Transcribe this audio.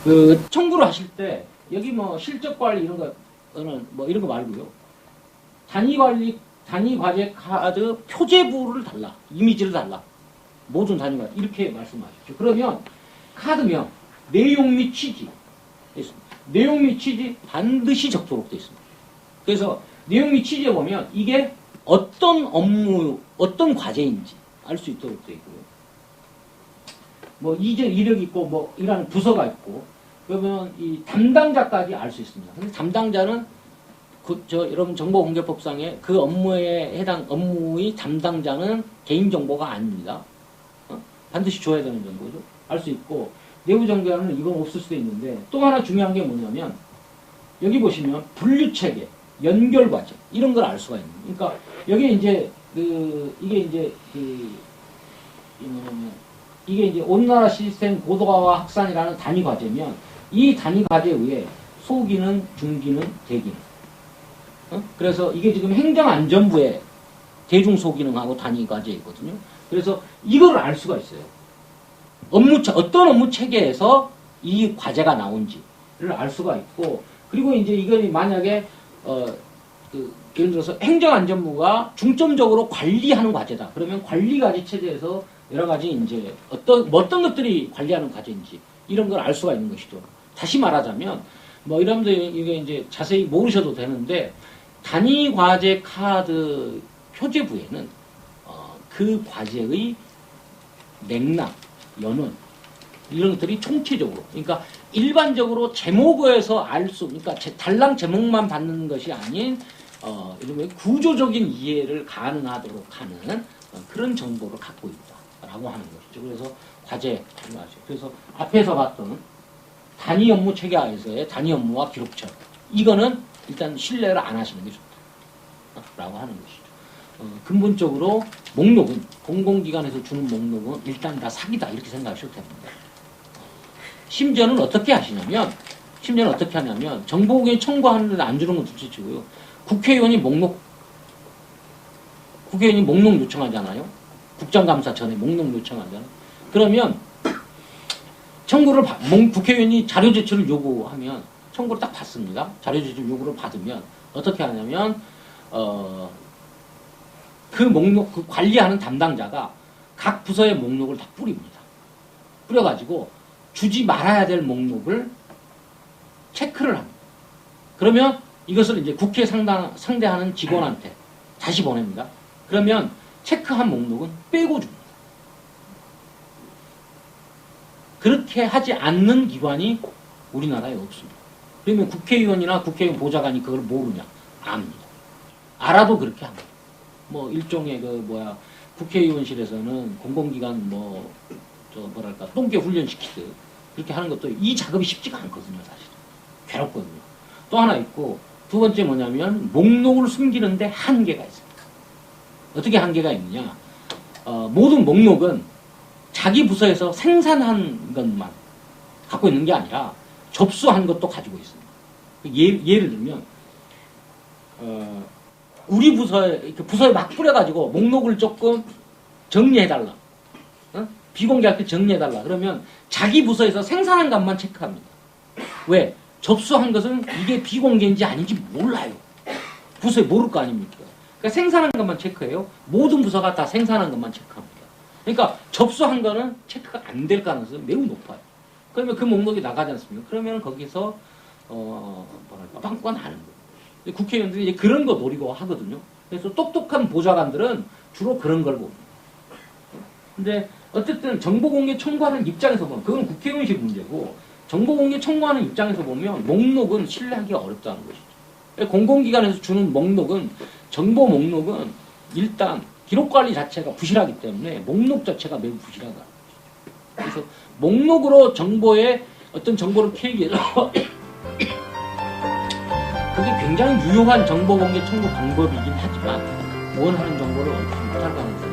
그 청구를 하실 때 여기 뭐 실적 관리 이런 거는 뭐 이런 거 말고요. 단위 과제 카드 표제부를 달라. 이미지를 달라. 모든 단위가 이렇게 말씀하십시오. 그러면 카드명 내용 및 취지 있습니다. 내용 및 취지 반드시 적도록 되어 있습니다. 그래서 내용 및 취지에 보면 이게 어떤 업무, 어떤 과제인지 알 수 있도록 되어 있고요. 뭐 이력 있고 뭐 이런 부서가 있고 그러면 이 담당자까지 알 수 있습니다. 근데 담당자는 여러분 정보공개법상에 그 업무에 해당 업무의 담당자는 개인정보가 아닙니다. 반드시 줘야 되는 정보죠. 알 수 있고 내부 정보에는 이건 없을 수도 있는데 또 하나 중요한 게 뭐냐면 여기 보시면 분류체계, 연결과제 이런 걸 알 수가 있는. 그러니까 여기 이제 이게 이제 이게 이제 온나라 시스템 고도화와 확산이라는 단위 과제면 이 단위 과제에 의해 소기능, 중기능, 대기능. 그래서 이게 지금 행정안전부의 대중소기능하고 단위 과제이거든요. 그래서 이걸 알 수가 있어요. 어떤 업무 체계에서 이 과제가 나온지를 알 수가 있고, 그리고 이제 이건 만약에, 예를 들어서 행정안전부가 중점적으로 관리하는 과제다. 그러면 관리과제 체제에서 여러 가지 이제 어떤 것들이 관리하는 과제인지 이런 걸 알 수가 있는 것이죠. 다시 말하자면, 뭐 이러면서 이게 이제 자세히 모르셔도 되는데, 단위 과제 카드 표제부에는 그 과제의 맥락, 연원 이런 것들이 총체적으로, 그러니까 일반적으로 제목에서 그러니까 달랑 제목만 받는 것이 아닌 이런 구조적인 이해를 가능하도록 하는 그런 정보를 갖고 있다라고 하는 것이죠. 그래서 과제, 그래서 앞에서 봤던 단위 업무 체계하에서의 단위 업무와 기록처, 이거는 일단 신뢰를 안 하시는 게 좋다라고 하는 것이죠. 근본적으로 목록은 공공기관에서 주는 목록은 일단 다 사기다 이렇게 생각하셔도 됩니다. 심지어는 어떻게 하냐면 정보공개 청구하는데 안 주는 건 둘째치고요. 국회의원이 목록 요청하잖아요. 국정감사 전에 목록 요청하잖아요. 그러면 국회의원이 자료 제출을 요구하면 청구를 딱 받습니다. 자료 제출 요구를 받으면 어떻게 하냐면 그 관리하는 담당자가 각 부서의 목록을 다 뿌립니다. 뿌려가지고 주지 말아야 될 목록을 체크를 합니다. 그러면 이것을 이제 국회 상대하는 직원한테 다시 보냅니다. 그러면 체크한 목록은 빼고 줍니다. 그렇게 하지 않는 기관이 우리나라에 없습니다. 그러면 국회의원이나 국회의원 보좌관이 그걸 모르냐? 압니다. 알아도 그렇게 합니다. 뭐 일종의 국회의원실에서는 공공기관 똥개 훈련시키듯 그렇게 하는 것도 이 작업이 쉽지가 않거든요, 사실. 괴롭거든요. 또 하나 있고, 두 번째 뭐냐면 목록을 숨기는데 한계가 있습니다. 어떻게 한계가 있느냐? 모든 목록은 자기 부서에서 생산한 것만 갖고 있는 게 아니라 접수한 것도 가지고 있습니다. 예를 들면 우리 부서에 막 뿌려가지고 목록을 조금 정리해달라. 비공개할 때 정리해달라. 그러면 자기 부서에서 생산한 것만 체크합니다. 왜? 접수한 것은 이게 비공개인지 아닌지 몰라요. 부서에 모를 거 아닙니까? 그러니까 생산한 것만 체크해요. 모든 부서가 다 생산한 것만 체크합니다. 그러니까 접수한 거는 체크가 안 될 가능성이 매우 높아요. 그러면 그 목록이 나가지 않습니까? 그러면 거기서 빵꾸가 나는 거예요. 국회의원들이 이제 그런 거 노리고 하거든요. 그래서 똑똑한 보좌관들은 주로 그런 걸 봅니다. 근데 어쨌든 정보공개 청구하는 입장에서 보면 그건 국회의원실 문제고, 정보공개 청구하는 입장에서 보면 목록은 신뢰하기가 어렵다는 것이죠. 공공기관에서 주는 정보 목록은 일단 기록관리 자체가 부실하기 때문에 목록 자체가 매우 부실하다. 그래서 목록으로 어떤 정보를 캐기 위해서 그게 굉장히 유용한 정보공개 청구 방법이긴 하지만 원하는 정보를 얻지 못할 가능성이